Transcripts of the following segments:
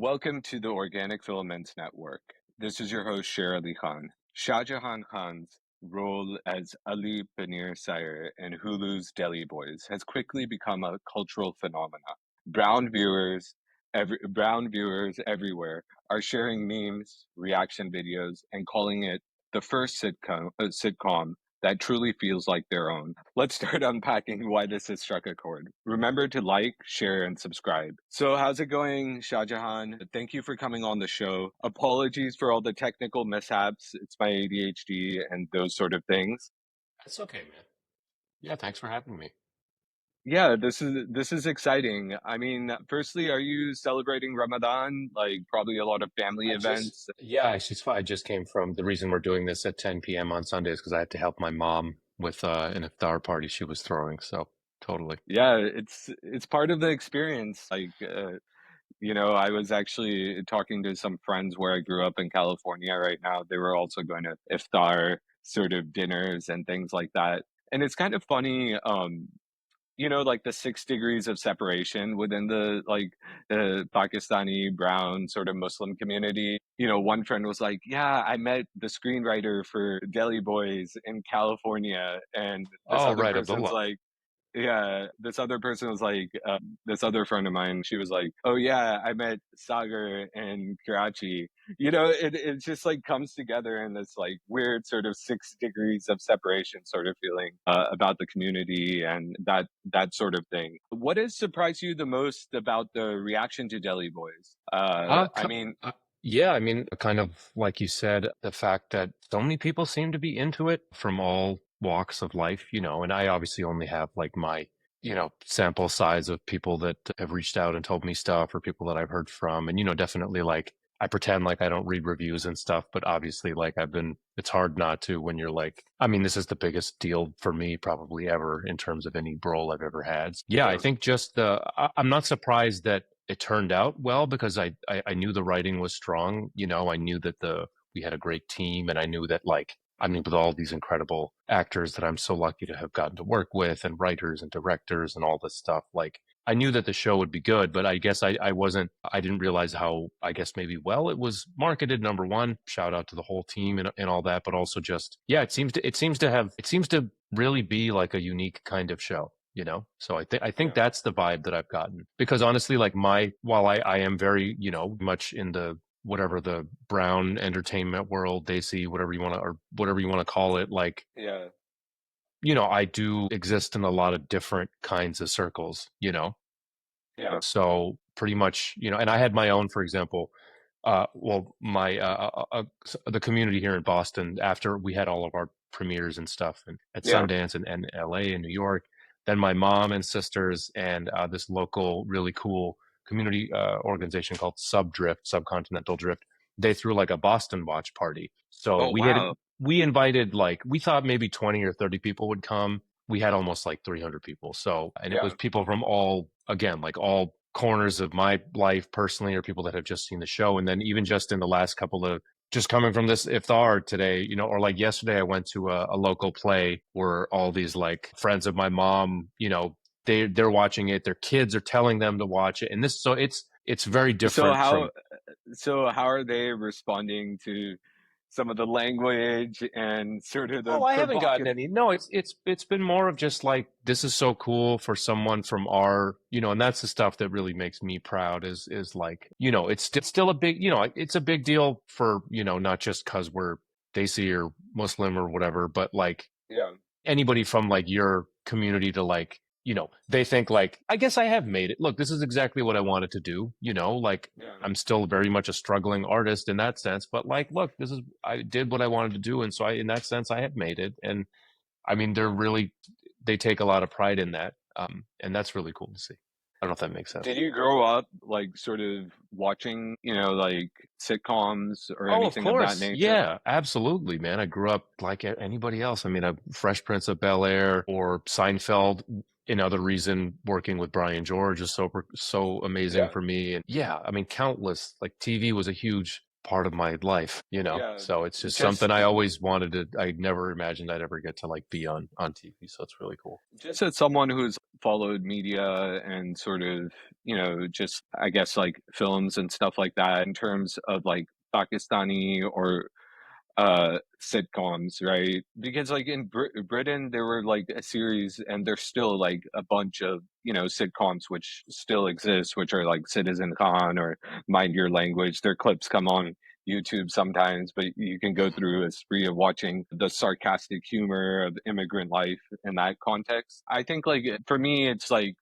Welcome to the Organic Filaments Network. This is your host, Shahjehan Khan. Shahjehan Khan's role as Ali Paneer Sire in Hulu's Deli Boys has quickly become a cultural phenomenon. Brown viewers, brown viewers everywhere are sharing memes, reaction videos, and calling it the first sitcom that truly feels like their own. Let's start unpacking why this has struck a chord. Remember to like, share, and subscribe. So, how's it going, Shah Jahan? Thank you for coming on the show. Apologies for all the technical mishaps. It's my ADHD and those sort of things. That's okay, man. Yeah, thanks for having me. Yeah, this is exciting. I mean, firstly, are you celebrating Ramadan? Like probably a lot of family events. I just came from the reason we're doing this at 10 p.m. on Sundays because I had to help my mom with an iftar party she was throwing. So totally. Yeah, it's part of the experience. I was actually talking to some friends where I grew up in California right now. They were also going to iftar sort of dinners and things like that. And it's kind of funny, like the 6 degrees of separation within the Pakistani brown sort of Muslim community. One friend was like, "Yeah, I met the screenwriter for Deli Boys in California," and this Oh, other right, person's Abdullah. like, yeah, this other person was like, this other friend of mine, she was like, "Oh yeah, I met Sagar in Karachi." It just like comes together in this like weird sort of 6 degrees of separation sort of feeling about the community and that sort of thing. What has surprised you the most about the reaction to Delhi Boys? Uh, I ki- mean, yeah, I mean, kind of like you said, the fact that so many people seem to be into it from all walks of life, and I obviously only have like my, sample size of people that have reached out and told me stuff or people that I've heard from. And, definitely like I pretend like I don't read reviews and stuff, but obviously like it's hard not to when you're like, I mean, this is the biggest deal for me probably ever in terms of any role I've ever had. Yeah, I yeah, think I'm not surprised that it turned out well because I knew the writing was strong. I knew that we had a great team, and I knew that like I mean with all these incredible actors that I'm so lucky to have gotten to work with, and writers and directors and all this stuff. Like I knew that the show would be good, but I guess I didn't realize how I guess maybe well it was marketed. Number one, shout out to the whole team and all that, but also just yeah, it seems to really be like a unique kind of show. So I think yeah. that's the vibe that I've gotten because honestly like while I am very much in the whatever the brown entertainment world they see whatever you want to or whatever you want to call it, like Yeah, I do exist in a lot of different kinds of circles. yeah, So pretty much, and I had my own, for example, well, my the community here in Boston after we had all of our premieres and stuff and at yeah. Sundance and LA and New York. Then my mom and sisters and this local really cool community organization called Subcontinental Drift. They threw like a Boston watch party. So Oh wow. we invited like we thought maybe 20 or 30 people would come. We had almost like 300 people. So, and it was Yeah. people from all, again, like all corners of my life personally, or people that have just seen the show. And then even just in the last couple of, just coming from this iftar today, or like yesterday, I went to a local play where all these like friends of my mom, they're watching it. Their kids are telling them to watch it. And so it's very So different how from. so how are they responding to some of the language and sort of Oh, the I haven't gotten provocative? any. No, it's been more of just like this is so cool for someone from our, and that's the stuff that really makes me proud is like, it's still a big, it's a big deal for, not just because we're Desi or Muslim or whatever, but like Yeah, anybody from like your community to like they think like I guess I have made it. Look, this is exactly what I wanted to do. Like yeah. I'm still very much a struggling artist in that sense, but like look, this is I did what I wanted to do, and so I in that sense I have made it. And I mean they take a lot of pride in that, and that's really cool to see. I don't know if that makes sense. Did you grow up like sort of watching, like sitcoms or Oh, of anything of that course. nature? Yeah, absolutely, man. I grew up like anybody else. I mean, a Fresh Prince of Bel-Air or Seinfeld. Another reason working with Brian George is so amazing Yeah, for me. And yeah, I mean, countless. Like TV was a huge part of my life. yeah. So it's just something Just I always wanted to. I never imagined I'd ever get to like be on TV. So it's really cool. just as someone who's followed media and sort of, just I guess like films and stuff like that in terms of like Pakistani or sitcoms, right? Because like in Britain there were like a series and there's still like a bunch of, sitcoms which still exist, which are like Citizen Khan or Mind Your Language. Their clips come on YouTube sometimes, but you can go through a spree of watching the sarcastic humor of immigrant life in that context. I think like for me it's like,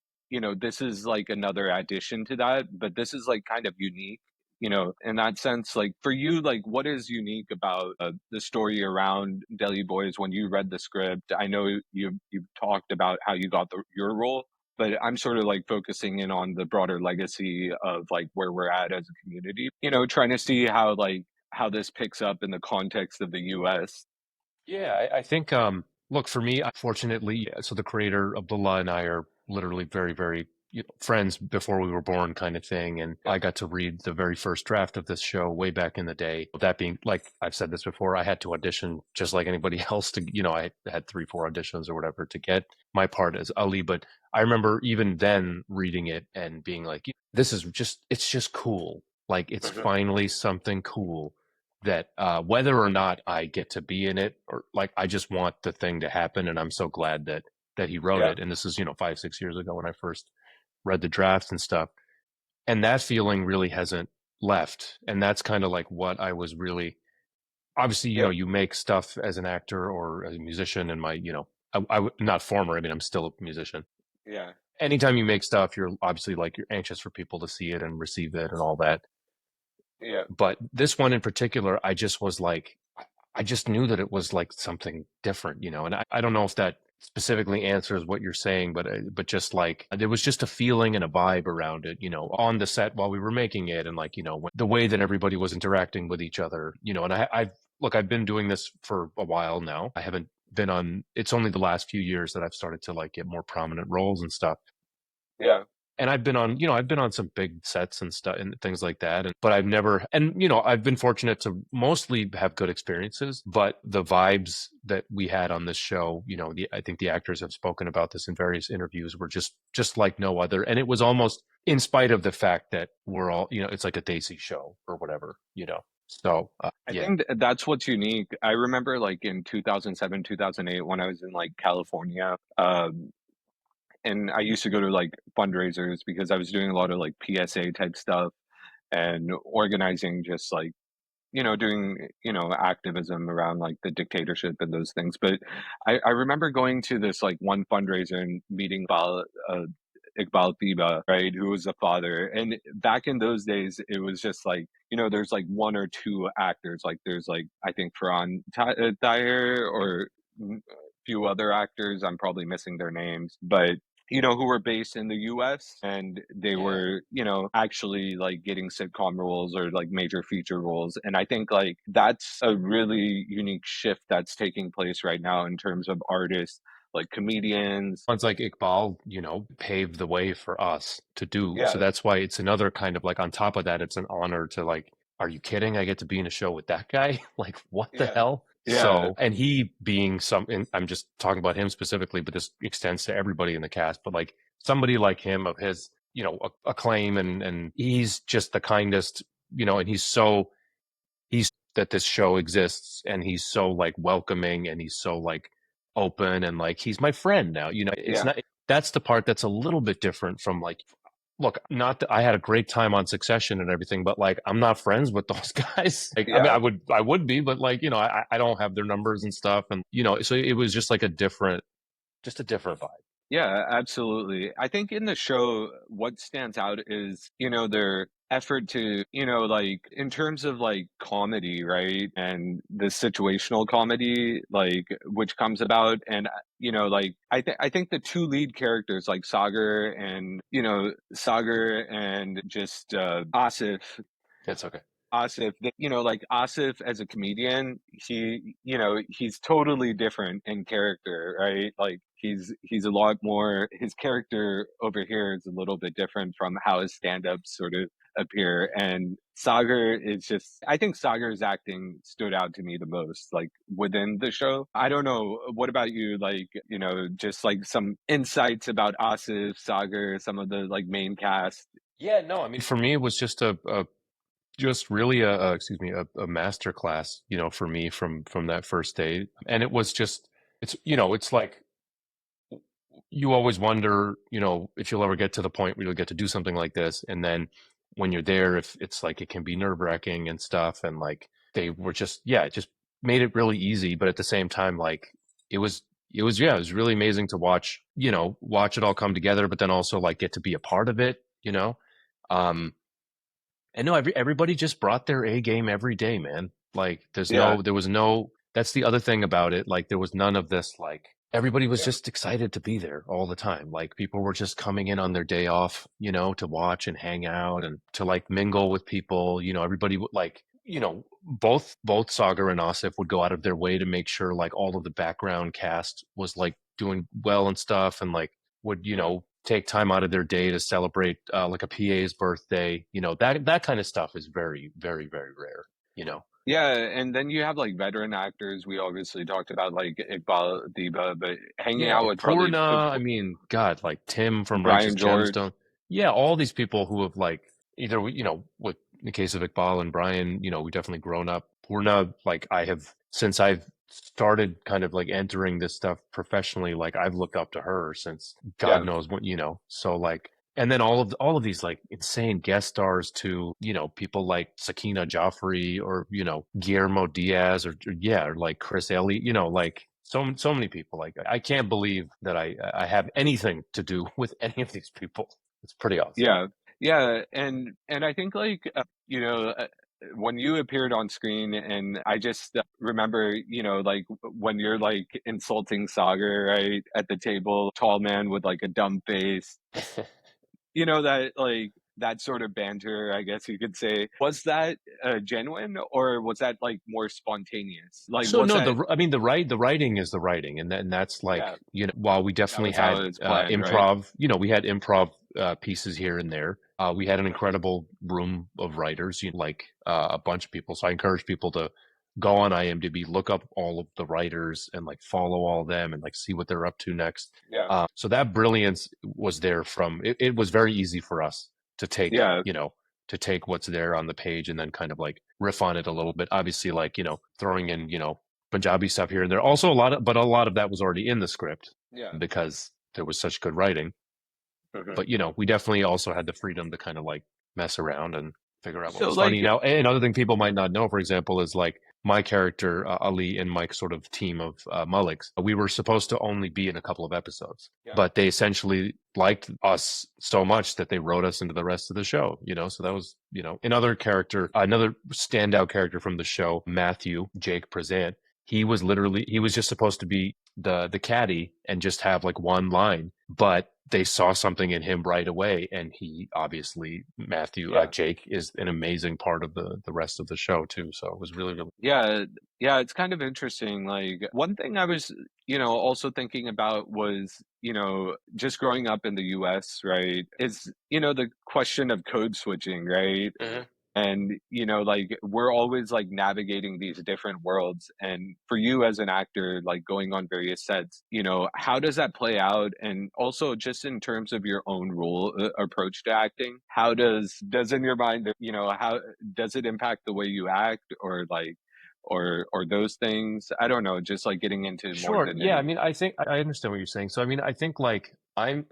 this is like another addition to that, but this is like kind of unique, in that sense. Like for you, like what is unique about the story around Deli Boys when you read the script? I know you've talked about how you got your role, but I'm sort of like focusing in on the broader legacy of like where we're at as a community, trying to see how this picks up in the context of the US. Yeah, I think look, for me, fortunately, so the creator Abdullah and I are literally very, very friends before we were born kind of thing. And Yeah. I got to read the very first draft of this show way back in the day. That being, like I've said this before, I had to audition just like anybody else to, I had 3, 4 auditions or whatever to get my part as Ali. But I remember even then reading it and being like, this is just, it's just cool. Like it's Mhm. finally something cool that whether or not I get to be in it, or like I just want the thing to happen, and I'm so glad that he wrote Yeah. it. And this is 5, 6 years ago when I first read the drafts and stuff, and that feeling really hasn't left. And that's kind of like what I was really obviously Yeah. you make stuff as an actor or as a musician, and not former. I mean, I'm still a musician. Yeah. Anytime you make stuff, you're obviously like you're anxious for people to see it and receive it and all that. Yeah. But this one in particular, I just was like, I just knew that it was like something different, and I don't know if that specifically answers what you're saying, but just like there was just a feeling and a vibe around it, on the set while we were making it, and like, the way that everybody was interacting with each other, and I've been doing this for a while now. I haven't been on, it's only the last few years that I've started to like get more prominent roles and stuff. Yeah. And I've been on some big sets and stuff and things like that. But I've never, and I've been fortunate to mostly have good experiences. But the vibes that we had on this show, I think the actors have spoken about this in various interviews, were just like no other. And it was almost in spite of the fact that we're all, it's like a Daisy show or whatever. So I yeah. think that's what's unique. I remember like in 2007, 2008 when I was in like California, and I used to go to like fundraisers because I was doing a lot of like PSA type stuff and organizing just like, doing, activism around like the dictatorship and those things. But I remember going to this like one fundraiser and meeting Iqbal Tiba, right, who was a father. And back in those days, it was just like, there's like one or two actors. Like there's like, I think Farhan Tahir or a few other actors. I'm probably missing their names, but who were based in the US and they Yeah. were, actually like getting sitcom roles or like major feature roles. And I think like that's a really unique shift that's taking place right now in terms of artists, like comedians. Ones like Iqbal, paved the way for us to do. So Yeah. that's why it's another kind of like on top of that, it's an honor to like, are you kidding? I get to be in a show with that guy? Like, what the Yeah. hell? Yeah. So, and he being and I'm just talking about him specifically, but this extends to everybody in the cast. But like somebody like him of his, acclaim, and he's just the kindest, and he's that this show exists, and he's so like welcoming, and he's so like open, and like he's my friend now. It's Yeah. not, that's the part that's a little bit different from like, look, not that I had a great time on Succession and everything, but like I'm not friends with those guys. Like I mean, Yeah. I would be, but like I don't have their numbers and stuff, and so it was just like just a different vibe. Yeah, absolutely. I think in the show, what stands out is, their effort to, like in terms of like comedy, right? And the situational comedy, like which comes about. And, like I think the two lead characters, like Sagar and just Asif, It's okay. Asif, that, like Asif as a comedian, he's totally different in character, right? Like he's a lot more, his character over here is a little bit different from how his stand-ups sort of appear. And Sagar is just, I think Sagar's acting stood out to me the most, like within the show. I don't know. What about you? Like, just like some insights about Asif, Sagar, some of the like main cast. Yeah, no, I mean, for me, it was just just really excuse me, a master class, for me from that first day. And it was just, it's like you always wonder, if you'll ever get to the point where you'll get to do something like this. And then when you're there, if it's like it can be nerve-wracking and stuff. And like they were just, yeah, it just made it really easy. But at the same time, like it was, yeah, it was really amazing to watch, watch it all come together, but then also like get to be a part of it, Um, and no, everybody just brought their A game every day, man. Like Yeah, there was no, that's the other thing about it. Like there was none of this, like everybody was just excited to be there all the time. Like people were just coming in on their day off, to watch and hang out and to like mingle with people. Everybody would like, both Sagar and Asif would go out of their way to make sure like all of the background cast was like doing well and stuff and like would, take time out of their day to celebrate like a PA's birthday. That kind of stuff is very, very, very rare. You know. yeah, and then you have like veteran actors. We obviously talked about like Iqbal Diba, but hanging Yeah, out with probably Purna. I mean, God, like Tim from Righteous Brian George. Gemstone. Yeah, all these people who have like either with in the case of Iqbal and Brian, we definitely grown up. Purna, like I have since I've started kind of like entering this stuff professionally, like I've looked up to her since God Yeah, knows what, So like and then all of these like insane guest stars to, people like Sakina Joffrey or, Guillermo Diaz or yeah, or like Chris Elliott, like so many people. Like I can't believe that I have anything to do with any of these people. It's pretty awesome. yeah, yeah, and I think like when you appeared on screen, and I just remember, like when you're like insulting Sagar right at the table, tall man with like a dumb face. That like that sort of banter, I guess you could say. Was that genuine, or was that like more spontaneous? Like, So was no, that, I mean the writing is the writing, and that's like yeah, while we that definitely was how had it was planned, right? improv, we had improv pieces here and there. We had an incredible room of writers, like a bunch of people. So I encourage people to go on IMDb, look up all of the writers, and like follow all of them, and like see what they're up to next. Yeah, So that brilliance was there from. It was very easy for us to take, yeah, to take what's there on the page and then kind of like riff on it a little bit. Obviously, like, throwing in, Punjabi stuff here and there. Also but a lot of that was already in the script yeah. because there was such good writing. Mhm. But, we definitely also had the freedom to kind of like mess around and figure out what So was funny. like, Now, another thing people might not know, for example, is like my character, Ali, and Mike's sort of team of Mullocks, we were supposed to only be in a couple of episodes, yeah, but they essentially liked us so much that they wrote us into the rest of the show, So that was, another standout character from the show, Matthew, Jake Prezant. He was just supposed to be the caddy and just have like one line, but they saw something in him right away, and he obviously yeah. Jake is an amazing part of the rest of the show too. So it was really, really Yeah, yeah, it's kind of interesting. Like one thing I was, also thinking about was, just growing up in the US, right? Is, the question of code switching, right? Mhm. And, like we're always like navigating these different worlds. And for you as an actor, like going on various sets, how does that play out? And also just in terms of your own role approach to acting, how does in your mind, how does it impact the way you act, or like, or those things? I don't know, just like getting into more Sure. the Yeah, I nitty. mean, I think I understand what you're saying. So, I mean, I think like I'm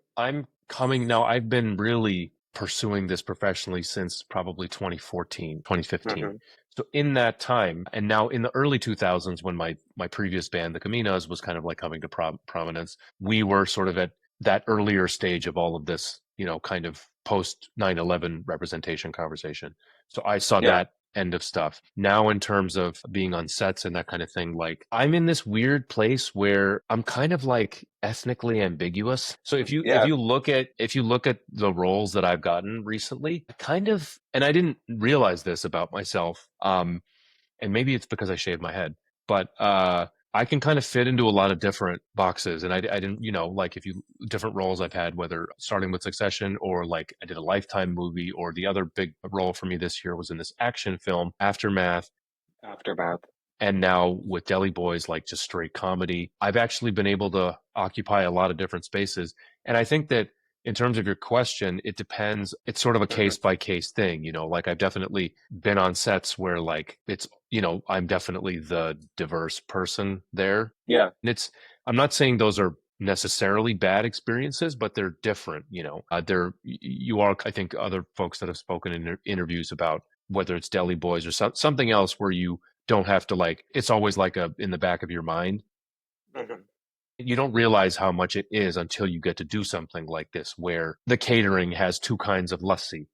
coming now. I've been really pursuing this professionally since probably 2014, 2015. Hmm. So in that time, and now in the early 2000s, when my previous band, the Kominas, was kind of like coming to prominence, we were sort of at that earlier stage of all of this, kind of post 9/11 representation conversation. So I saw Yeah, that end of stuff. Now, in terms of being on sets and that kind of thing, like I'm in this weird place where I'm kind of like ethnically ambiguous. So if Yeah. you look at the roles that I've gotten recently, kind of, and I didn't realize this about myself. And maybe it's because I shaved my head, but I can kind of fit into a lot of different boxes. And I didn't, like if you different roles I've had, whether starting with Succession or like I did a Lifetime movie, or the other big role for me this year was in this action film, Aftermath. Aftermath. And now with Deli Boys, like just straight comedy, I've actually been able to occupy a lot of different spaces. And I think that in terms of your question, it depends. It's sort of a case Mhm. by case thing, like I've definitely been on sets where like I'm definitely the diverse person there. Yeah. And I'm not saying those are necessarily bad experiences, but they're different, you are, I think other folks that have spoken in interviews about whether it's Deli Boys or something else where you don't have to like it's always like a in the back of your mind. Mhm. You don't realize how much it is until you get to do something like this where the catering has two kinds of lassi,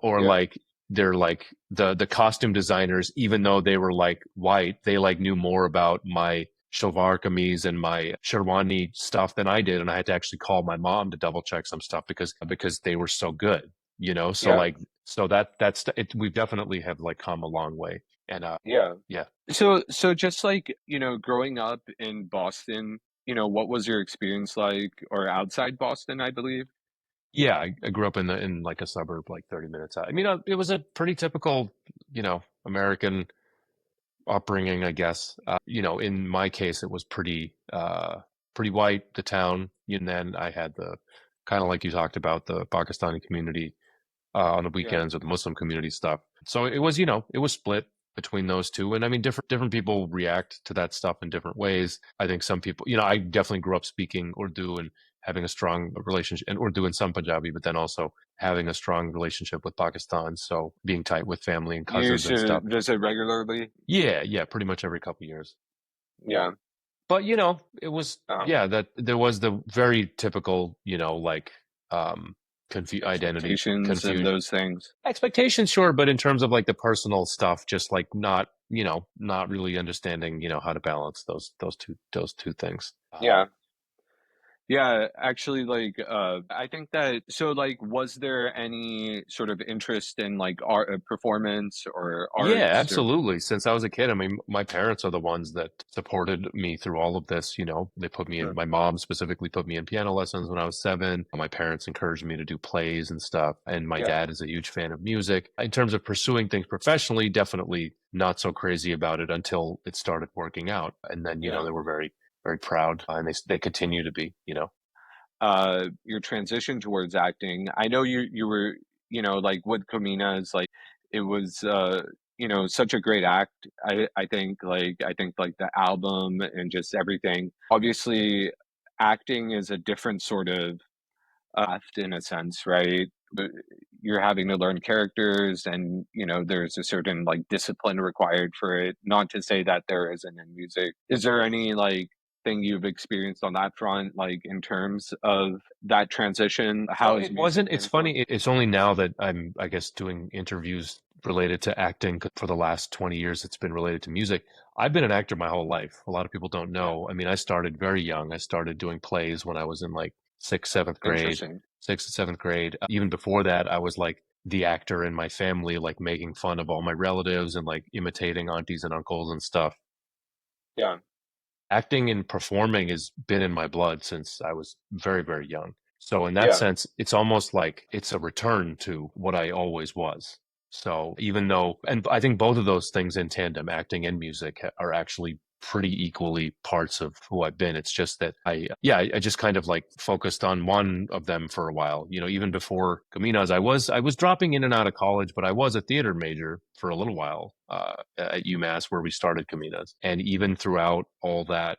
or Yeah. like they're like the costume designers, even though they were like white, they like knew more about my shalwar kameez and my sherwani stuff than I did, and I had to actually call my mom to double check some stuff because they were so good, so Yeah. like so that's it. We definitely have like come a long way. And Yeah. yeah. So just like, growing up in Boston, what was your experience like, or outside Boston, I believe? Yeah, I grew up in like a suburb, like 30 minutes out. I mean, it was a pretty typical, American upbringing, I guess. In my case, it was pretty white, the town. And then I had the kind of like you talked about the Pakistani community on the Yeah. weekends, or the Muslim community stuff. So it was, it was split between those two. And I mean, different people react to that stuff in different ways. I think some people, I definitely grew up speaking Urdu and having a strong relationship, and Urdu and some Punjabi, but then also having a strong relationship with Pakistan. So being tight with family and You cousins used and to stuff. visit regularly? Yeah, pretty much every couple of years. Yeah. But it was, Um, yeah, that there was the very typical, like um identity Expectations and confusion. those things. Expectations, sure, but in terms of like the personal stuff, just like not, not really understanding, how to balance those two things. Yeah. Yeah, actually, like, I think that, so, like, was there any sort of interest in, like, art, performance or Yeah, arts or? absolutely. Since I was a kid, I mean, my parents are the ones that supported me through all of this. They put me in, Mhm. my mom specifically put me in piano lessons when I was 7. My parents encouraged me to do plays and stuff. And my Yeah. dad is a huge fan of music. In terms of pursuing things professionally, definitely not so crazy about it until it started working out. And then, Yeah. they were very, very proud, and they continue to be. Your transition towards acting. I know you were, like with Kominas, like it was, such a great act. I think like the album and just everything. Obviously, acting is a different sort of craft in a sense, right? But you're having to learn characters, and there's a certain like discipline required for it. Not to say that there isn't in music. Is there any like thing you've experienced on that front, like in terms of that transition? So How has it music wasn't, it's funny, influenced? it's only now that I'm, I guess, doing interviews related to acting. 'Cause for the last 20 years, it's been related to music. I've been an actor my whole life. A lot of people don't Yeah, know. I mean, I started very young. I started doing plays when I was in like sixth, seventh grade, interesting. sixth, seventh grade. Even before that, I was like the actor in my family, like making fun of all my relatives and like imitating aunties and uncles and stuff. Yeah, Acting and performing has been in my blood since I was very, very young. So in that yeah, sense, it's almost like it's a return to what I always was. So even though, and I think both of those things in tandem, acting and music, are actually pretty equally parts of who I've been. It's just that I just kind of like focused on one of them for a while. Even before Caminas, I was dropping in and out of college, but I was a theater major for a little while at UMass where we started Caminas. And even throughout all that,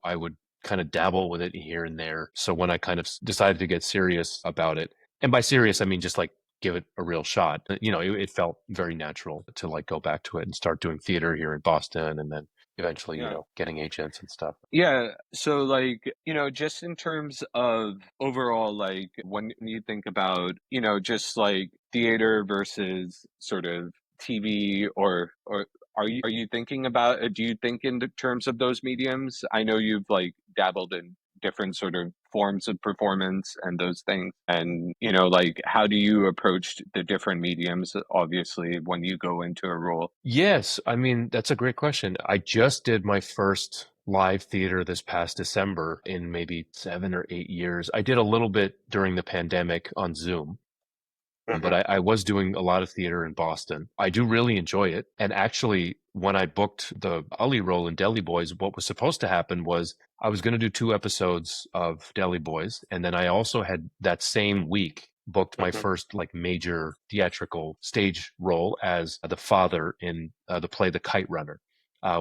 I would kind of dabble with it here and there. So when I kind of decided to get serious about it, and by serious, I mean just like give it a real shot. It felt very natural to like go back to it and start doing theater here in Boston, and then eventually, yeah. getting agents and stuff. Yeah, so like, just in terms of overall, like when you think about, just like theater versus sort of TV, or are you thinking about, do you think in the terms of those mediums? I know you've like dabbled in different sort of forms of performance and those things. And, like how do you approach the different mediums, obviously, when you go into a role? Yes, I mean, that's a great question. I just did my first live theater this past December in maybe 7 or 8 years. I did a little bit during the pandemic on Zoom. But Hmm. I was doing a lot of theater in Boston. I do really enjoy it. And actually, when I booked the Ali role in Deli Boys, what was supposed to happen was I was going to do 2 episodes of Deli Boys. And then I also had that same week booked my Hmm. first like major theatrical stage role as the father in the play The Kite Runner,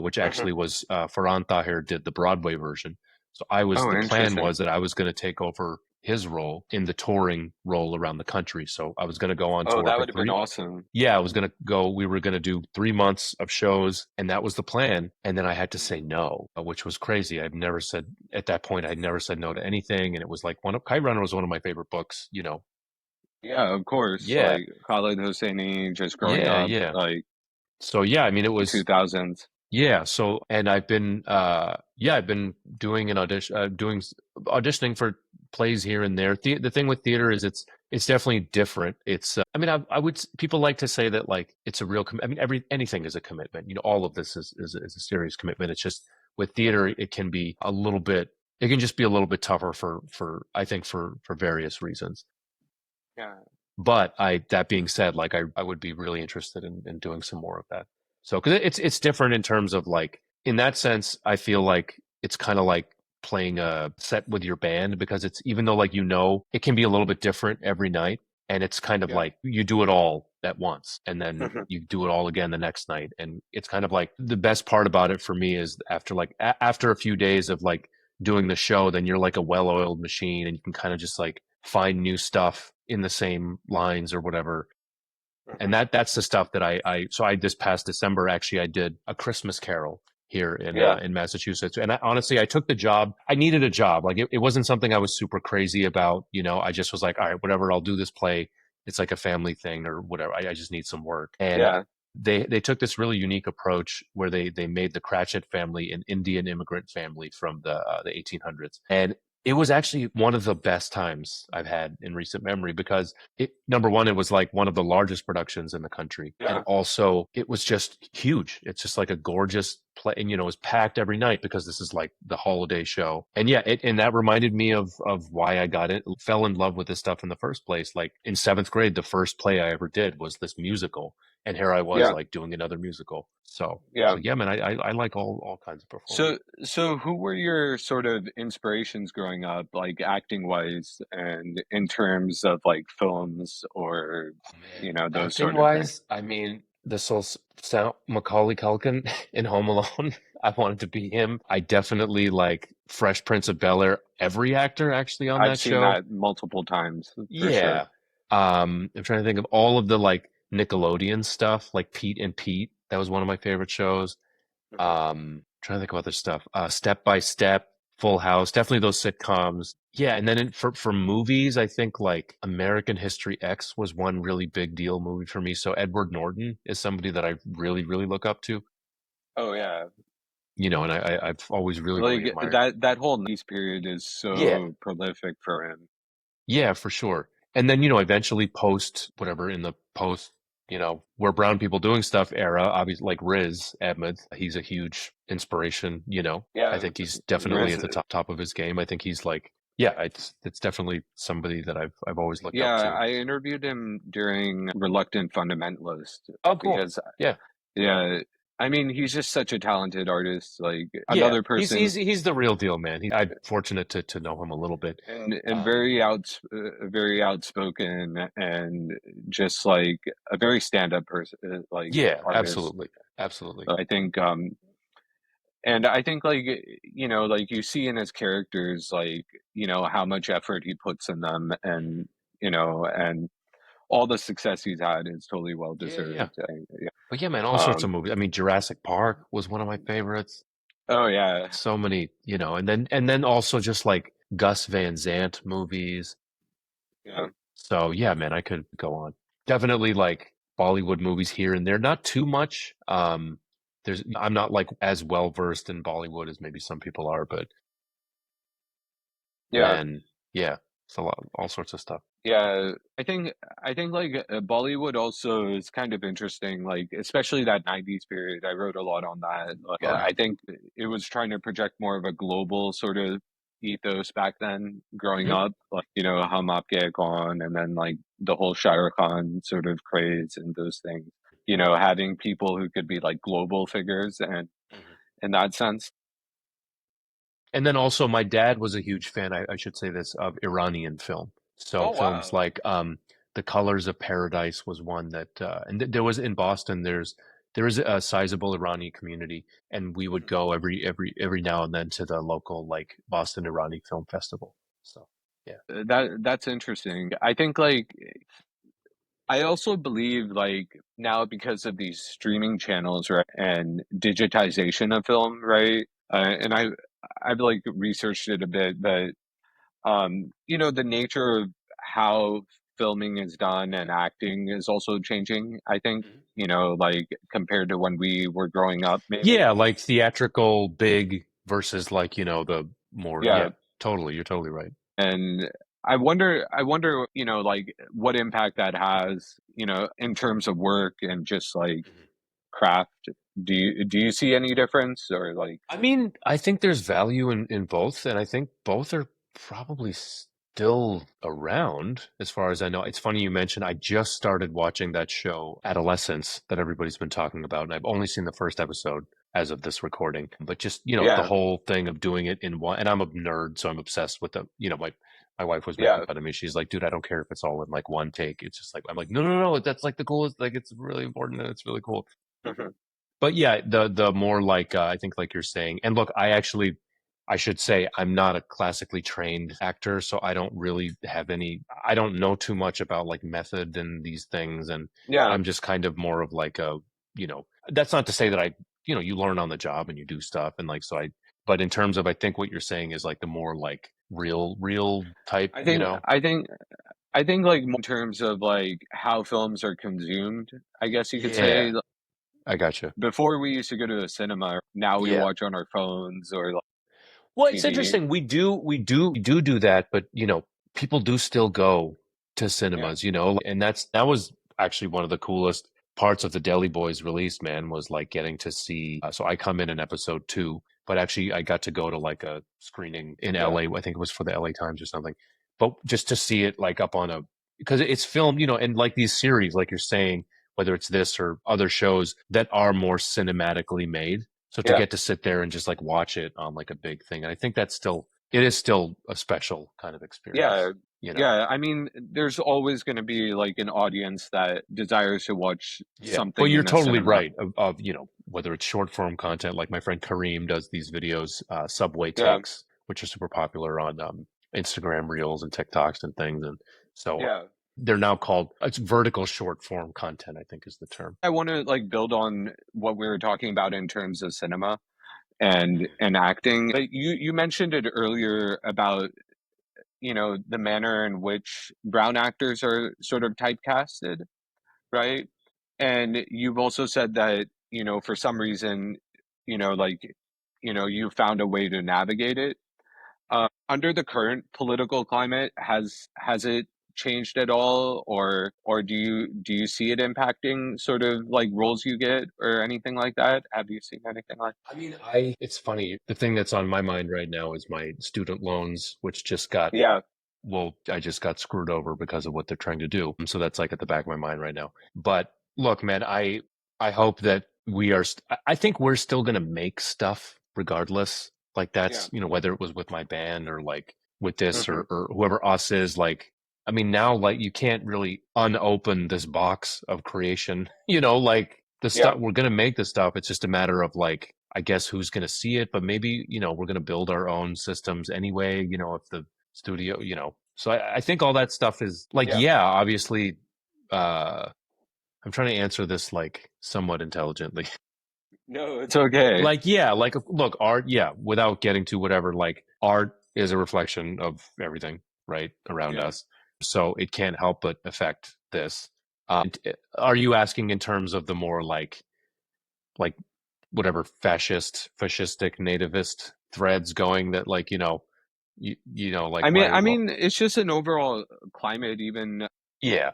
which Hmm. actually was Farhan Tahir did the Broadway version. So Oh, the plan interesting. was that I was going to take over his role in the touring role around the country. So I was going to go on Oh, tour that for would have been three. awesome. Yeah, I was going to go. We were going to do 3 months of shows, and that was the plan. And then I had to say Mhm. no, which was crazy. I've never said at that point. I'd never said no to anything, and it was like one of Kite Runner was one of my favorite books. Yeah, of course. Yeah, Like Khalid Hosseini, just growing yeah, up, yeah. like So yeah, I mean, it the was 2000s. yeah, so and I've been doing an auditioning for plays here and there. The thing with theater is it's definitely different. It's I mean people like to say that like it's a real I mean anything is a commitment. All of this is a serious commitment. It's just with theater it can be a little bit it can just be a little bit tougher for I think for various reasons. Yeah. But that being said, like I would be really interested in doing some more of that. So, because it's different in terms of like, in that sense, I feel like it's kind of like playing a set with your band because it's even though like it can be a little bit different every night, and it's kind of Yeah. like you do it all at once, and then you do it all again the next night, and it's kind of like the best part about it for me is after like after a few days of like doing the show, then you're like a well-oiled machine, and you can kind of just like find new stuff in the same lines or whatever. And Mhm. that's the stuff that I this past December actually I did A Christmas Carol here Yeah. in Massachusetts. And honestly, I took the job. I needed a job. Like it wasn't something I was super crazy about. I just was like, all right, whatever, I'll do this play. It's like a family thing or whatever. I just need some work. And Yeah. they took this really unique approach where they made the Cratchit family an Indian immigrant family from the 1800s. And it was actually one of the best times I've had in recent memory because number one, it was like one of the largest productions in the country. And Yeah. also it was just huge. It's just like a gorgeous play. And, it was packed every night because this is like the holiday show. And yeah, and that reminded me of why I got it, fell in love with this stuff in the first place. Like in seventh grade, the first play I ever did was this musical. And here I was Yeah. like doing another musical. So Yeah. yeah, man, I like all kinds of performing. So who were your sort of inspirations growing up, like acting wise and in terms of like films or, Oh, man. those Acting sort of things? wise, I mean, this will sound Macaulay Culkin in Home Alone. I wanted to be him. I definitely like Fresh Prince of Bel-Air. Every actor actually on I've that seen show. that multiple times for sure. Yeah. I'm trying to think of all of the like Nickelodeon stuff, like Pete and Pete. That was one of my favorite shows. Mhm. Trying to think of other stuff. Step by Step, Full House, definitely those sitcoms. Yeah, and then for movies, I think like American History X was one really big deal movie for me. So Edward Norton is somebody that I really, really look up to. Oh yeah. And I've always really, really Like admired. that whole 90s period is Yeah, so prolific for him. yeah, for sure. And then, eventually post whatever in the post, where brown people doing stuff era, obviously like Riz Ahmed, he's a huge inspiration. I Yeah, think he's definitely Riz. at the top of his game. I think he's like, yeah, it's definitely somebody that I've always looked Yeah, up to. I interviewed him during Reluctant Fundamentalist Oh, cool. because, Yeah. yeah, I mean, he's just such a talented artist. Like Yeah. another He's person, he's he's the real deal, man. I'm fortunate to know him a little bit. and Um, very outspoken, and just like a very stand-up person, like yeah, artist. absolutely. Absolutely. I think, and I think like like you see in his characters, like how much effort he puts in them, and and all the success he's had is totally well Yeah, yeah. deserved. Yeah. But yeah, man, all sorts Um. of movies. I mean, Jurassic Park was one of my favorites. Oh yeah. So many, and then also just like Gus Van Sant movies. Yeah. So yeah, man, I could go on. Definitely like Bollywood movies here and there, not too much. I'm not like as well versed in Bollywood as maybe some people are, but Yeah. man, yeah, it's a lot, all sorts of stuff. Yeah, I think like Bollywood also is kind of interesting, like especially that 90s period. I wrote a lot on that. Okay. I think it was trying to project more of a global sort of ethos back then, growing Hmm. up, like Hum Aapke Hai Kaun, and then like the whole Shah Rukh Khan sort of craze and those things. Having people who could be like global figures and Hmm. in that sense. And then also, my dad was a huge fan, I should say this, of Iranian film. So Oh films wow. like The Colors of Paradise was one that, and there was in Boston. There is a sizable Irani community, and we would go every now and then to the local like Boston Irani Film Festival. So yeah, That's interesting. I think like I also believe like now because of these streaming channels, right, and digitization of film, right? And I've like researched it a bit, but the nature of how filming is done and acting is also changing, I think, like compared to when we were growing up, maybe. yeah, like theatrical big versus like the more, Yeah. yeah, totally. You're totally right. And I wonder, like what impact that has, in terms of work and just like craft. Do you see any difference or like I mean, I think there's value in both, and I think both are probably still around as far as I know. It's funny you mentioned I just started watching that show Adolescence that everybody's been talking about, and I've only seen the first episode as of this recording. But just, the yeah, whole thing of doing it in one, and I'm a nerd, so I'm obsessed with my wife was making yeah. fun of me. She's like, dude, I don't care if it's all in like one take. It's just like I'm like, no, no, no, that's like the coolest, like it's really important and it's really cool. Mhm. But yeah, the more like I think like you're saying, and look, I should say I'm not a classically trained actor, so I don't really have any. I don't know too much about like method and these things, and Yeah, I'm just kind of more of like a That's not to say that you learn on the job and you do stuff and like so I. But in terms of I think what you're saying is like the more like real type, I think I think I think like more in terms of like how films are consumed, I guess you could say. Yeah, I gotcha. Before we used to go to the cinema, now we Yeah. watch on our phones or like Well, it's TV. interesting. We do that, but people do still go to Yeah, cinemas, and that was actually one of the coolest parts of the Deli Boys release, man, was like getting to see. So I come in episode two, but actually I got to go to like a screening in yeah, LA. I think it was for the LA Times or something, but just to see it like up on because it's filmed, and like these series, like you're saying, whether it's this or other shows that are more cinematically made. So to yeah. get to sit there and just like watch it on like a big thing, and I think it is still a special kind of Yeah, experience, yeah. I mean, there's always going to be like an audience that desires to watch Yeah. But something you're in a totally cinema. right of whether it's short form content, like my friend Kareem does these videos, Subway Yeah, takes, which are super popular on Instagram Reels and TikToks and things, and so yeah. they're now called it's vertical short form content, I think is the term. I want to like build on what we were talking about in terms of cinema and acting. But you mentioned it earlier about, the manner in which brown actors are sort of typecasted, right? And you've also said that, for some reason, like, you found a way to navigate it. Under the current political climate, has it changed at all, or do you see it impacting sort of like roles you get or anything like that? Have you seen anything like? I mean, it's funny. The thing that's on my mind right now is my student loans, which just got Yeah, well, I just got screwed over because of what they're trying to do. So that's like at the back of my mind right now. But look, man, I hope that I think we're still going to make stuff regardless. Like yeah, that's, whether it was with my band or like with this hmm, or whoever us is like I mean now like you can't really unopen this box of creation. Like the yeah, stuff we're going to make the stuff. It's just a matter of like I guess who's going to see it, but maybe, we're going to build our own systems anyway, if the studio, so I think all that stuff is like, yeah. yeah, obviously, uh, I'm trying to answer this like somewhat intelligently. No, it's okay. Like, yeah, like, look, art, yeah, without getting to whatever, like, art is a reflection of everything, right, around Yeah, us. So it can't help but affect this. Are you asking in terms of the more like whatever fascistic nativist threads going that like like I why mean, it's just an overall climate, even, yeah.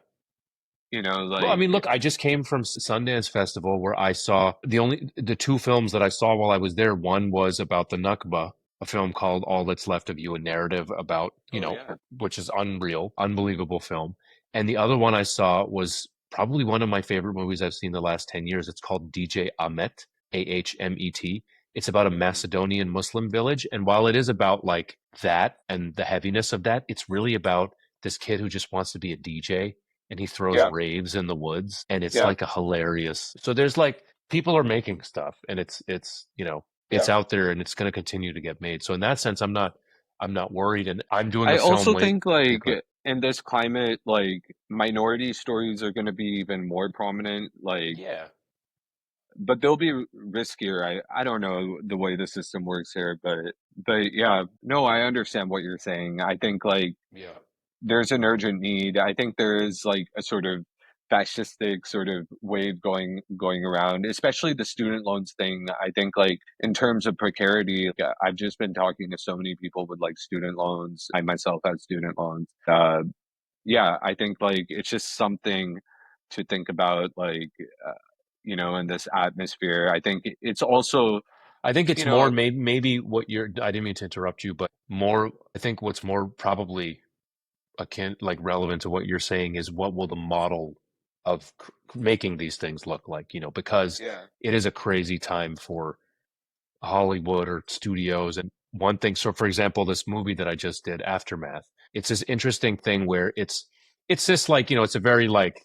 Well, I like, mean, look, I just came from Sundance Festival where I saw the two films that I saw while I was there. One was about the Nakba, a film called All That's Left of You, a narrative about, oh yeah, which is unreal, unbelievable film. And the other one I saw was probably one of my favorite movies I've seen the last 10 years. It's called DJ Ahmet, Ahmet. It's about a hmm, Macedonian Muslim village. And while it is about like that and the heaviness of that, it's really about this kid who just wants to be a DJ and he throws yeah, raves in the woods and it's yeah, like a hilarious. So there's like people are making stuff and it's yeah. it's out there and it's going to continue to get made. So in that sense I'm not worried and I'm doing I a film also way. think, Yeah, like, go ahead. in this climate, like, minority stories are going to be even more prominent, like, Yeah. but they'll be riskier. I don't know the way the system works here, but yeah, no, I understand what you're saying. I think, like, Yeah. there's an urgent need. I think there is, like, a sort of fascistic sort of wave going around, especially the student loans thing. I think, like, in terms of precarity, like, I've just been talking to so many people with, like, student loans. I myself have student loans. Yeah, I think, like, it's just something to think about, like, uh, in this atmosphere. I think it's also, I think you it's more know, maybe what you're I didn't mean to interrupt you, but more I think what's more probably akin like relevant to what you're saying is what will the model of making these things look like, because yeah, it is a crazy time for Hollywood or studios. And one thing, so for example, this movie that I just did, Aftermath, it's this interesting thing where it's this like, it's a very like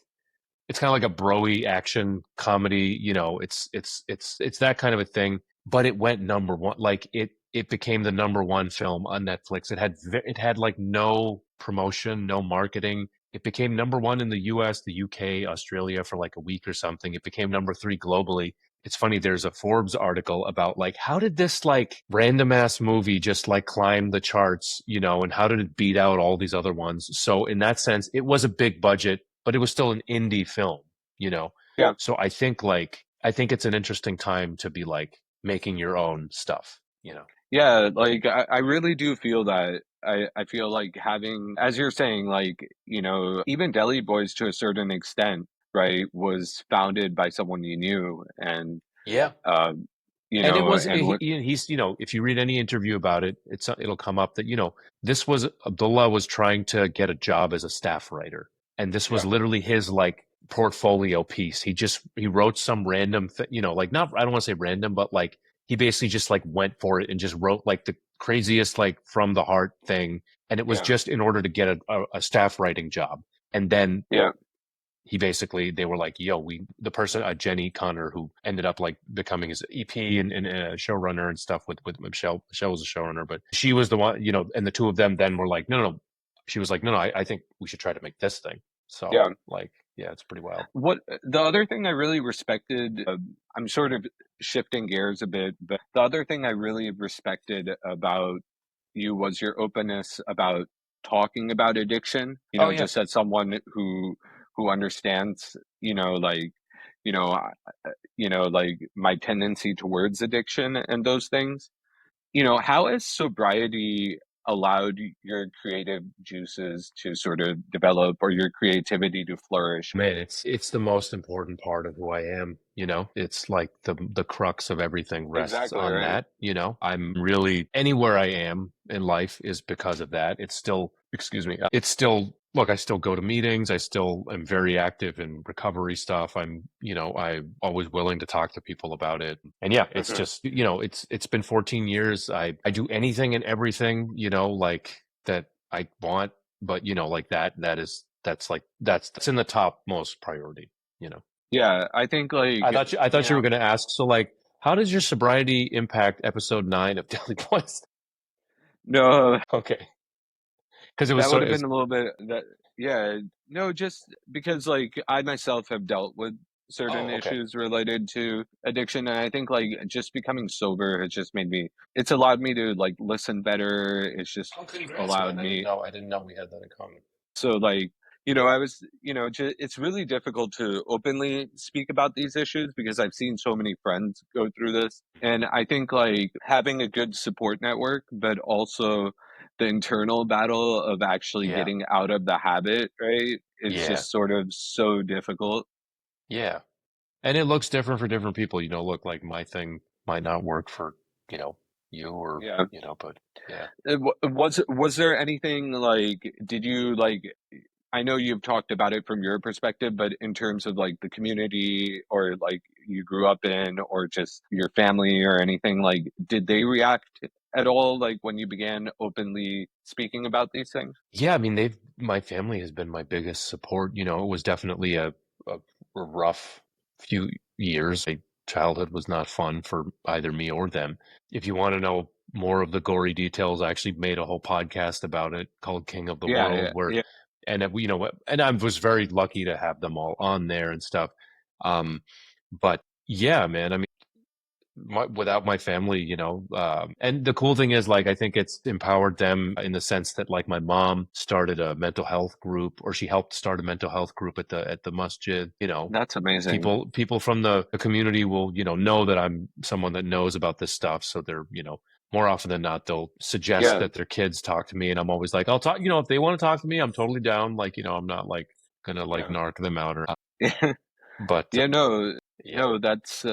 it's kind of like a broy action comedy, it's that kind of a thing, but it went number one. Like it became the number one film on Netflix. It had like no promotion, no marketing. It became number one in the US, the UK, Australia for like a week or something. It became number three globally. It's funny, there's a Forbes article about like how did this like random ass movie just like climb the charts, and how did it beat out all these other ones? So in that sense, it was a big budget, but it was still an indie film, you know. yeah, So I think it's an interesting time to be like making your own stuff. yeah. Like, I really do feel that. I feel like having, as you're saying, like, even Deli Boys to a certain extent, right, was founded by someone you knew, and Yeah. um, And it was and what, he's if you read any interview about it, it'll come up that this was Abdullah was trying to get a job as a staff writer, and this was yeah, literally his like portfolio piece. He wrote some random like not I don't want to say random, but like he basically just like went for it and just wrote like the craziest like from the heart thing, and it was yeah, just in order to get a staff writing job, and then yeah, they were like, yo, the person, Jenny Connor, who ended up like becoming his EP and a showrunner and stuff with Michelle. Michelle was a showrunner, but she was the one, and the two of them then were like, no, no, no. She was like, no, no, I think we should try to make this thing. So yeah. like, yeah, it's pretty wild. What the other thing I really respected, I'm sort of shifting gears a bit, but the other thing I really respected about you was your openness about talking about addiction, Oh yeah. just as someone who understands, like, you know, I- like, my tendency towards addiction and those things. How has sobriety allowed your creative juices to sort of develop, or your creativity to flourish? Man, it's the most important part of who I am, It's like the crux of everything rests Exactly on right. that. I'm really anywhere I am in life is because of that. It's still, excuse me, it's still look, I still go to meetings, I still am very active in recovery stuff. I'm always willing to talk to people about it. And yeah, it's Mhm. just, it's been 14 years. I do anything and everything, like that I want, but like that's in the top most priority. Yeah, I think, like, I thought you were going to ask, so like how does your sobriety impact episode 9 of Deli Boys? no, Okay, because it was that so would have it's been a little bit that, yeah, no, just because, like, I myself have dealt with certain oh, okay. issues related to addiction, and I think, like, just becoming sober has just it's allowed me to, like, listen better. It's just Oh, congrats, allowed man. I didn't me. know I didn't know we had that in common. So, like, I was, it's really difficult to openly speak about these issues because I've seen so many friends go through this. And I think like having a good support network, but also the internal battle of actually Yeah, getting out of the habit, right, is yeah, just sort of so difficult. yeah. And it looks different for different people. Look, like my thing might not work for, you know, you or, Yeah. but yeah. Was there anything like, did you like, I know you've talked about it from your perspective, but in terms of like the community or like you grew up in or just your family or anything, like, did they react at all like when you began openly speaking about these things? Yeah, I mean, my family has been my biggest support. It was definitely a rough few years. My childhood was not fun for either me or them. If you want to know more of the gory details, I actually made a whole podcast about it called King of the Yeah, World, yeah, where, yeah. and and I was very lucky to have them all on there and stuff. Um, but yeah, man, I mean, without my family, and the cool thing is, like, I think it's empowered them in the sense that, like, my mom started a mental health group, or she helped start a mental health group at the masjid. That's amazing. People from the community will, know that I'm someone that knows about this stuff. So they're, more often than not, they'll suggest Yeah. that their kids talk to me, and I'm always like, I'll talk, if they want to talk to me, I'm totally down. Like, I'm not like gonna like Yeah. narc them out or, but Yeah, no, yeah. no, that's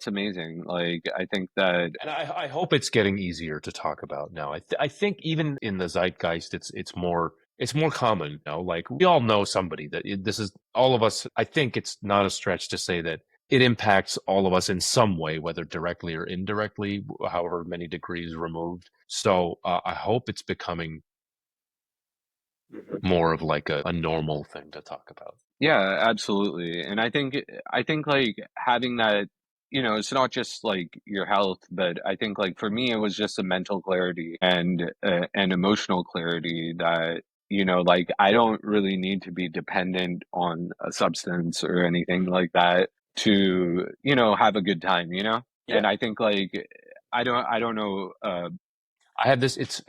amazing. Like, I think that, And I hope it's getting easier to talk about now. I think even in the zeitgeist, it's more common now. Like, we all know somebody that this is all of us. I think it's not a stretch to say that it impacts all of us in some way, whether directly or indirectly, however many degrees removed. So I hope it's becoming more of like a normal thing to talk about. yeah, absolutely. And I think like having that, it's not just like your health, but I think like for me it was just a mental clarity and emotional clarity that, like I don't really need to be dependent on a substance or anything like that to, have a good time. And Yeah. I think like I don't know I had this. It's.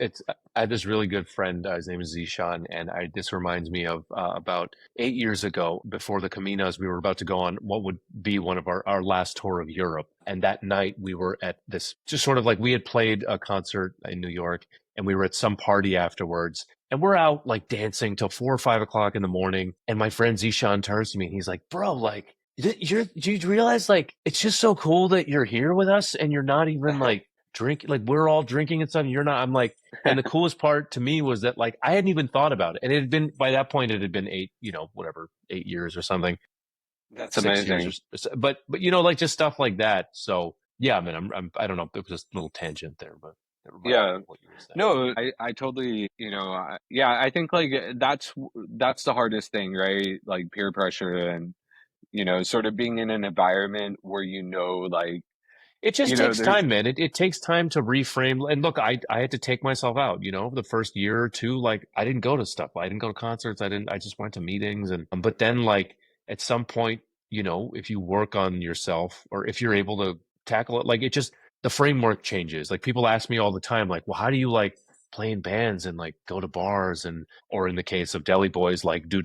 I had this really good friend. His name is Zishan, and this reminds me of about 8 years ago, before the Kominas. We were about to go on what would be one of our last tour of Europe, and that night we were at this, just sort of like, we had played a concert in New York, and we were at some party afterwards, and we're out like dancing till 4 or 5 o'clock in the morning. And my friend Zishan turns to me and he's like, "Bro, like, do you realize, like, it's just so cool that you're here with us, and you're not even like." Like, we're all drinking and stuff, and you're not. I'm like, and the coolest part to me was that, like, I hadn't even thought about it, and it had been, by that point, it had been eight, whatever, 8 years or something, that's 6 years or amazing. but like, just stuff like that. So yeah, I mean, I don't know, it was just a little tangent there, but it reminded me Yeah. of what you were saying. No, I totally, yeah, I think like that's the hardest thing, right? Like peer pressure and, sort of being in an environment where like, It just takes there's time, man. It takes time to reframe. And look, I had to take myself out, the first year or two. Like, I didn't go to stuff. I didn't go to concerts. I just went to meetings. And, but then, like, at some point, if you work on yourself, or if you're able to tackle it, like, the framework changes. Like, people ask me all the time, like, well, how do you like play in bands and like go to bars, and, or in the case of Deli Boys, like do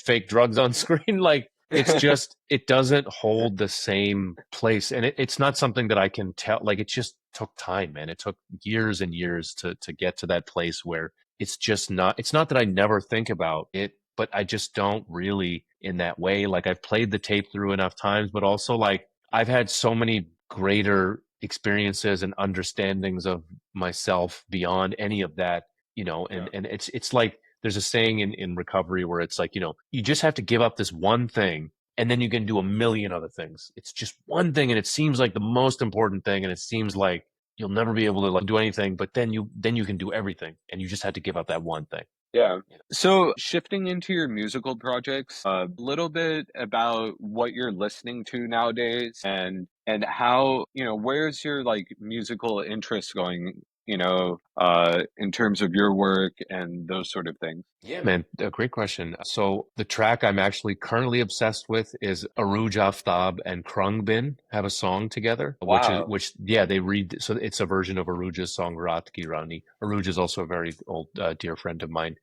fake drugs on screen? Like, it's just, it doesn't hold the same place, and it's not something that I can tell. Like, it just took time, man. It took years and years to get to that place where it's just not. It's not that I never think about it, but I just don't really in that way. Like, I've played the tape through enough times, but also, like, I've had so many greater experiences and understandings of myself beyond any of that. yeah. And it's like, there's a saying in recovery where it's like, you just have to give up this one thing, and then you can do a million other things. It's just one thing, and it seems like the most important thing, and it seems like you'll never be able to like do anything, but then you can do everything, and you just have to give up that one thing. Yeah. You know? So shifting into your musical projects, a little bit about what you're listening to nowadays and how, where's your like musical interest going, in terms of your work and those sort of things. Yeah, man, a great question. So the track I'm actually currently obsessed with is Aruj Aftab and Krungbin have a song together, Wow. yeah, they read. So it's a version of Aruja's song Rat Ki Rani. Aruj is also a very old, dear friend of mine.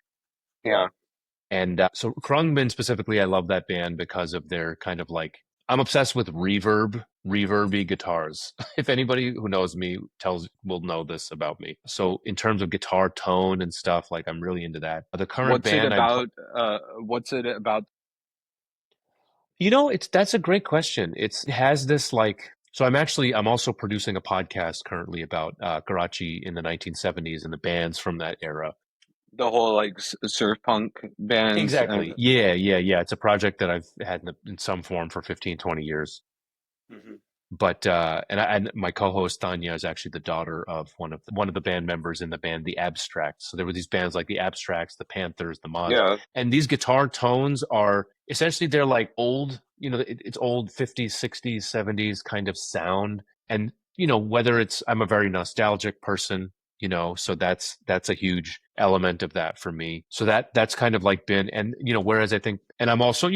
Yeah. And so Krungbin specifically, I love that band because of their kind of like, I'm obsessed with reverby guitars. If anybody who knows me will know this about me. So in terms of guitar tone and stuff, like I'm really into that. The current What's it band about? What's it about? it's that's a great question. It has this like, so I'm also producing a podcast currently about Karachi in the 1970s and the bands from that era. The whole like surf punk bands and Exactly. Yeah, yeah, yeah. It's a project that I've had in some form for 15, 20 years. Mhm. But and my co-host Tanya is actually the daughter of one of the band members in the band The Abstracts. So there were these bands like The Abstracts, The Panthers, The Mods, Yeah. and these guitar tones are essentially they're like old, it's old 50s, 60s, 70s kind of sound. And whether it's I'm a very nostalgic person, so that's a huge element of that for me. So that's kind of like been and whereas I think and I'm also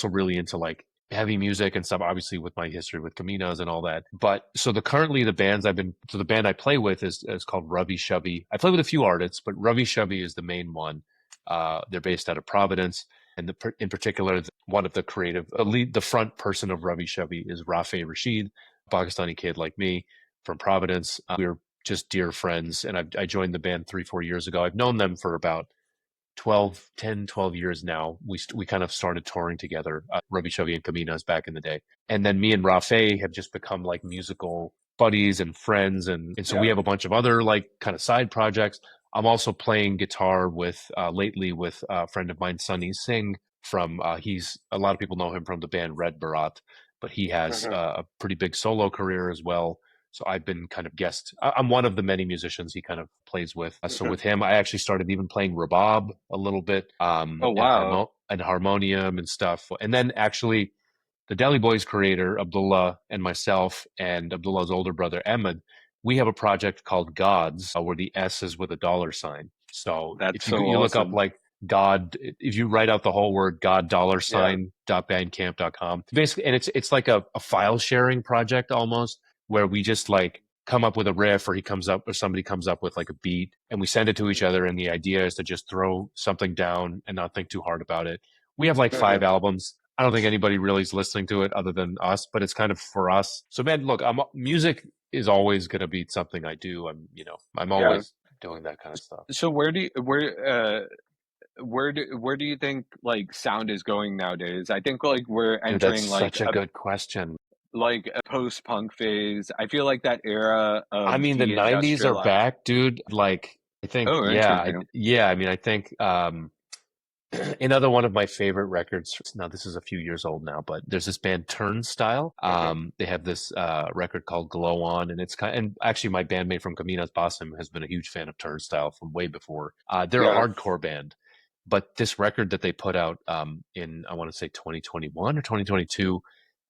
really into like heavy music and stuff, obviously with my history with Kominas and all that. But so the band I play with is called Ravi Shavi. I play with a few artists, but Ravi Shavi is the main one. They're based out of Providence. And in particular, one of the the front person of Ravi Shavi is Rafi Rashid, a Pakistani kid like me from Providence. We're just dear friends. And I joined the band 3, 4 years ago. I've known them for about 12 years now. We kind of started touring together, Ravi Shavi and Kominas back in the day. And then me and Rafe have just become like musical buddies and friends. And so we Yeah. have a bunch of other like kind of side projects. I'm also playing guitar lately with a friend of mine, Sunny Singh he's a lot of people know him from the band Red Bharat, but he has Mhm. a pretty big solo career as well. So I've been kind of I'm one of the many musicians he kind of plays with. So Mhm. with him, I actually started even playing rabab a little bit, Oh wow. and harmonium and stuff. And then actually the Deli Boys creator, Abdullah, and myself, and Abdullah's older brother, Ahmed, we have a project called Gods, where the S is with a dollar sign. So That's if so you look up awesome. like God, if you write out the whole word God dollar Yeah. sign dot bandcamp.com, basically, and it's like a file sharing project almost, where we just like come up with a riff, or somebody comes up with like a beat, and we send it to each other. And the idea is to just throw something down and not think too hard about it. We have like five Mhm. albums. I don't think anybody really is listening to it other than us, but it's kind of for us. So man, look, music is always going to be something I do. I'm Yeah. always doing that kind of stuff. So where do you think like sound is going nowadays? I think like we're Dude, that's entering such a good question. like a post-punk phase. I feel like that era I of mean, the 90s are de-industrialized. back, dude. Like, I think, Oh, yeah, interesting. I mean, I think, another one of my favorite records. Now, this is a few years old now, but there's this band Turnstile. Uh-huh. They have this record called Glow On, and and actually my bandmate from Kominas, Basim, has been a huge fan of Turnstile from way before. They're a Yeah. hardcore band, but this record that they put out in I want to say 2021 or 2022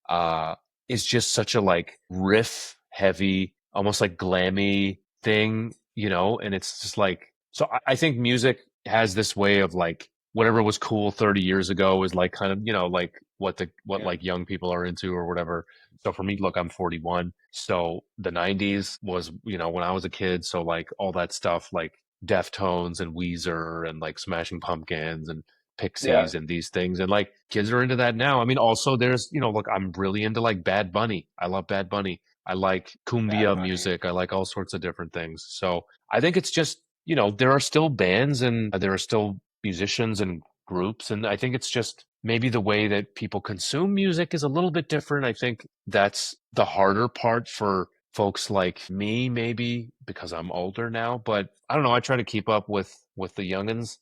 uh, is just such a like riff heavy, almost like glammy thing, and it's just like, so I think music has this way of like whatever was cool 30 years ago is like kind of, like what Yeah. like young people are into or whatever. So for me, look, I'm 41. So the 90s was, when I was a kid. So like all that stuff, like Deftones and Weezer and like Smashing Pumpkins and Yeah. Pixies and these things. And like kids are into that now. I mean, also there's, look, I'm really into like Bad Bunny. I love Bad Bunny. I like Bad cumbia Bunny. music. I like all sorts of different things. So I think it's just, there are still bands and there are still musicians and groups. And I think it's just maybe the way that people consume music is a little bit different. I think that's the harder part for folks like me, maybe because I'm older now. But I don't know. I try to keep up with the youngins.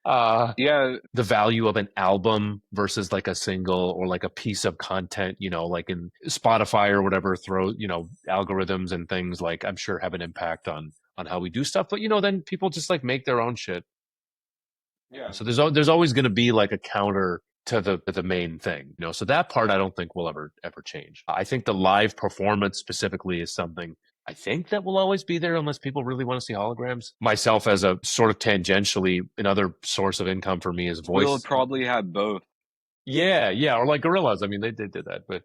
Uh, Yeah. the value of an album versus like a single or like a piece of content, like in Spotify or whatever, algorithms and things like I'm sure have an impact on how we do stuff. But then people just like make their own shit. Yeah. So there's always going to be like a counter to the main thing, So that part I don't think will ever change. I think the live performance specifically is something I think that will always be there unless people really want to see holograms. Myself as a sort of tangentially another source of income for me is We'll voice. probably have both. Yeah, yeah, or like gorillas. I mean, they did that, but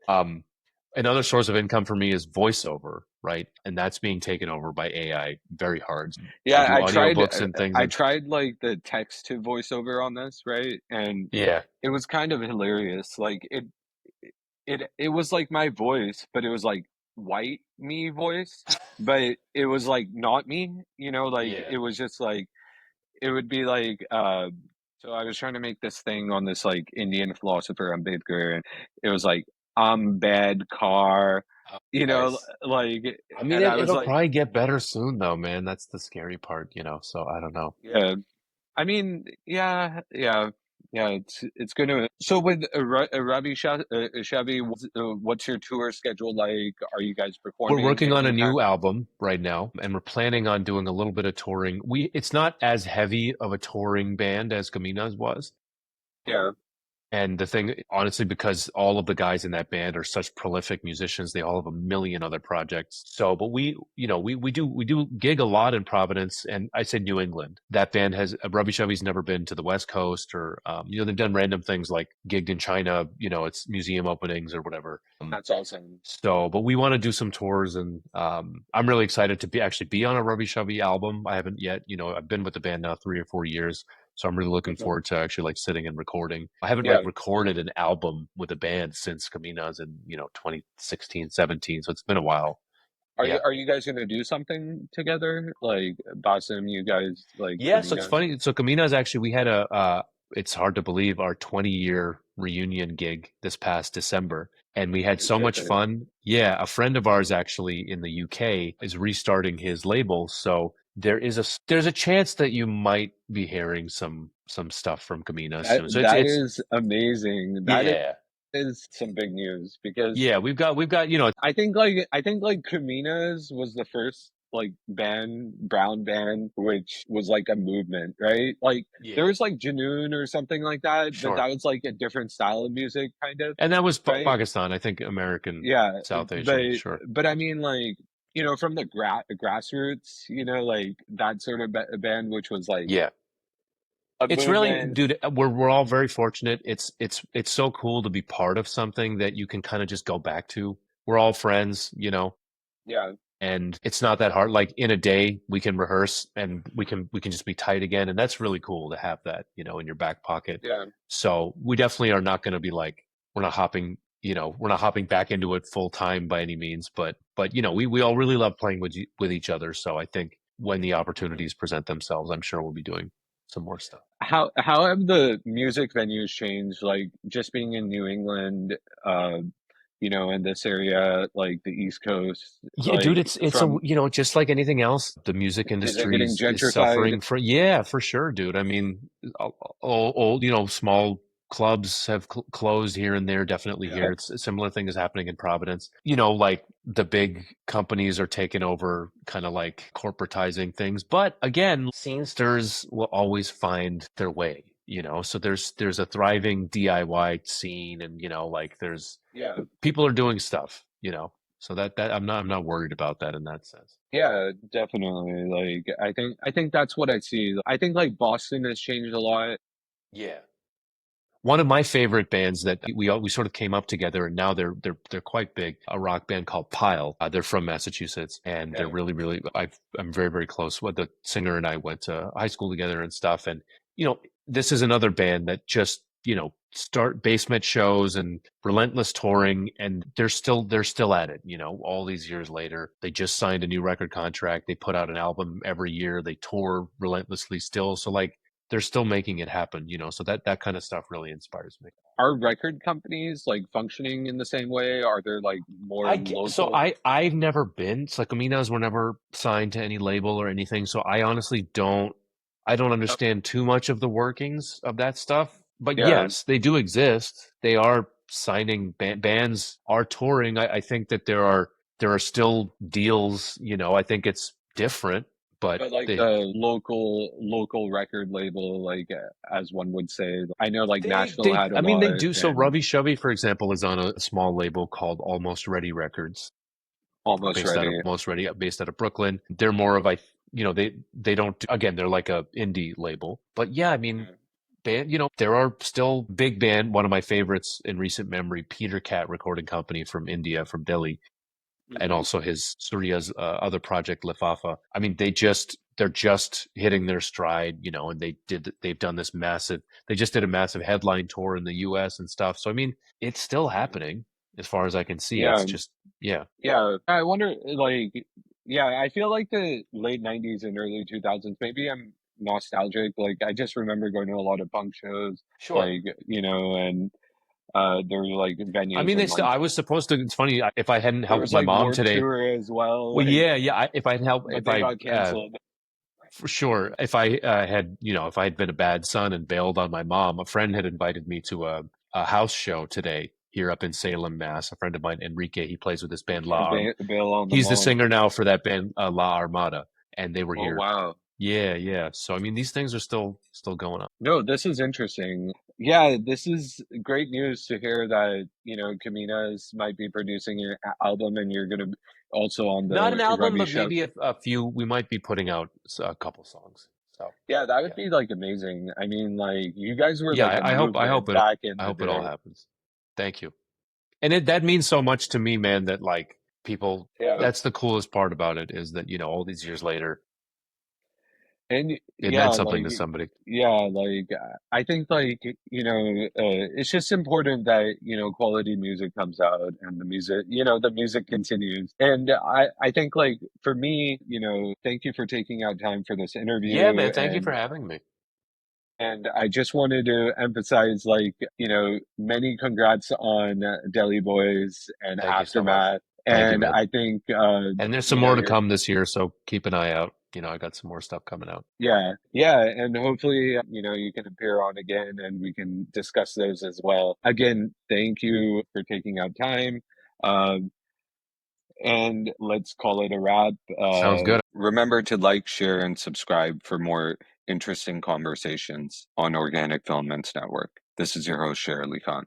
Another source of income for me is voiceover, right? And that's being taken over by AI very hard. I Yeah, do audiobooks and things, I and tried like the text to voiceover on this, right? And yeah, it was kind of hilarious. Like it was like my voice, but it was like white me voice, but it was like not me, like yeah. it was just like it would be like so I was trying to make this thing on this like Indian philosopher Ambedkar, and it was like I'm bad car, Oh, nice. like, I mean, and I was it'll like, probably get better soon, though, man. That's the scary part, So I don't know. yeah. I mean, yeah, yeah, yeah. It's gonna. So with Ravi Shavi, what's your tour schedule like? Are you guys We're performing working on a anytime? new album right now, and we're planning on doing a little bit of touring. It's not as heavy of a touring band as Kominas was. Yeah, And the thing, honestly, because all of the guys in that band are such prolific musicians, they all have a million other projects. So, but we do gig a lot in Providence, and I say New England. That band has Ravi Shavi's never been to the West Coast, or they've done random things like gigged in China. It's museum openings or whatever. that's awesome. So, but we want to do some tours, and I'm really excited to be on a Ravi Shavi album. I haven't yet. I've been with the band now 3 or 4 years, so I'm really looking Okay. forward to actually like sitting and recording. I haven't like Yeah. recorded an album with a band since Caminas in 2016, 17. So it's been a while. Yeah. Are you guys gonna do something together? Like Basim, you guys like Yeah, so it's Kamina? funny. So Caminas actually, we had it's hard to believe, our 20-year reunion gig this past December. And we had Holy so shit. much fun. Yeah, a friend of ours actually in the UK is restarting his label. So there's a chance that you might be hearing some stuff from Caminas soon. So That it's is amazing. That yeah. is some big news because Yeah, we've got, I think like Kominas was the first like brown band, which was like a movement, right? Like there yeah, was like Janoon or something like that, but sure. that was like a different style of music, kind of, And that was right? Pakistan, I think American, Yeah, South but Asian, sure. I mean like from the grassroots, like that sort of band, which was like Yeah. a It's really, movement. dude, we're all very fortunate. It's so cool to be part of something that you can kind of just go back to. We're all friends, Yeah, and it's not that hard. Like in a day, we can rehearse and we can just be tight again, and that's really cool to have that, in your back pocket. yeah. So we definitely are not going to be like we're not hopping back into it full time by any means, but we all really love playing with each other. So I think when the opportunities present themselves, I'm sure we'll be doing some more stuff. How have the music venues changed? Like just being in New England, uh, in this area, like the East Coast, Yeah, dude, like it's from just like anything else, the music is it industry getting is gentrified? suffering yeah, for sure, dude. I mean, all small clubs have closed here and there, definitely Yeah. here. It's a similar thing is happening in Providence. Like the big companies are taking over, kind of like corporatizing things. But again, scenesters will always find their way. So there's a thriving DIY scene, and like there's Yeah. people are doing stuff, so that I'm not worried about that in that sense. Yeah, definitely. Like I think that's what I see. I think like Boston has changed a lot. Yeah. One of my favorite bands that we sort of came up together, and now they're quite big. A rock band called Pile. They're from Massachusetts, and they're Okay. really really. I'm very very close. With the singer and I went to high school together and stuff. And you know, this is another band that just start basement shows and relentless touring, and they're still at it. All these years later, they just signed a new record contract. They put out an album every year. They tour relentlessly still. So like they're still making it happen, so that kind of stuff really inspires me. Are record companies like functioning in the same way? Are there like more So local? I've never been. Psychominas were never signed to any label or anything, so I honestly don't Oh, understand too much of the workings of that stuff. But yeah. yes, they do exist. They are signing bands are touring. I think that there are still deals. I think it's different, but But like the local record label, like as one would say, I know like Nashville had a I mean, they lot do. So and Ravi Shavi, for example, is on a small label called Almost Ready Records, almost ready. based out of Brooklyn. They're more of they don't again, they're like a indie label. But yeah, I mean, Yeah. band, there are still big band. One of my favorites in recent memory, Peter Cat Recording Company from India, from Delhi, and Hmm. also his Surya's other project, Lifafa. I mean, they're just hitting their stride, and they've done this massive. They just did a massive headline tour in the U.S. and stuff. So I mean, it's still happening as far as I can see. It's Yeah, just yeah, yeah. I wonder, like, yeah, I feel like the late 90s and early 2000s, maybe I'm nostalgic. Like, I just remember going to a lot of punk shows, sure. like, and there were like I venues mean, in like, I was supposed to. It's funny. If I hadn't there helped was my like mom Warped today, Tour as well, well, like, yeah, yeah. If I hadn't helped, but they got canceled. for sure, if I had, if I had been a bad son and bailed on my mom, a friend had invited me to a house show today here up in Salem, Mass. A friend of mine, Enrique, he plays with this band Bail on the He's the mom. singer now for that band La Armada, and they were Oh, here. wow. Yeah, yeah. So I mean, these things are still going on. No, this is interesting. Yeah, this is great news to hear that, Kominas might be producing your album and you're going to also on Not the an album, Ravi but Shav. maybe a few. We might be putting out a couple songs. So Yeah, that would yeah, be like amazing. I mean, like you guys were yeah. like a I hope movement it. back in I the hope it all day. happens. Thank you. And that means so much to me, man, that like people, Yeah. that's the coolest part about it, is that, all these years later, And it yeah, meant something like to somebody. yeah, like I think like it's just important that quality music comes out and the music continues. And I think like for me, thank you for taking out time for this Yeah, interview man, thank you for having me. and I just wanted to emphasize like many congrats on Deli Boys and Thank you so much. Aftermath. Thank you, And man. I think And there's some more to come this year, so keep an eye out. I got some more stuff coming out. yeah, yeah, and hopefully, you can appear on again and we can discuss those as well. Again, thank you for taking out time. Um, and let's call it a wrap. Sounds good. Remember to like, share, and subscribe for more interesting conversations on Organic Filaments Network. This is your host, Shahjehan Khan.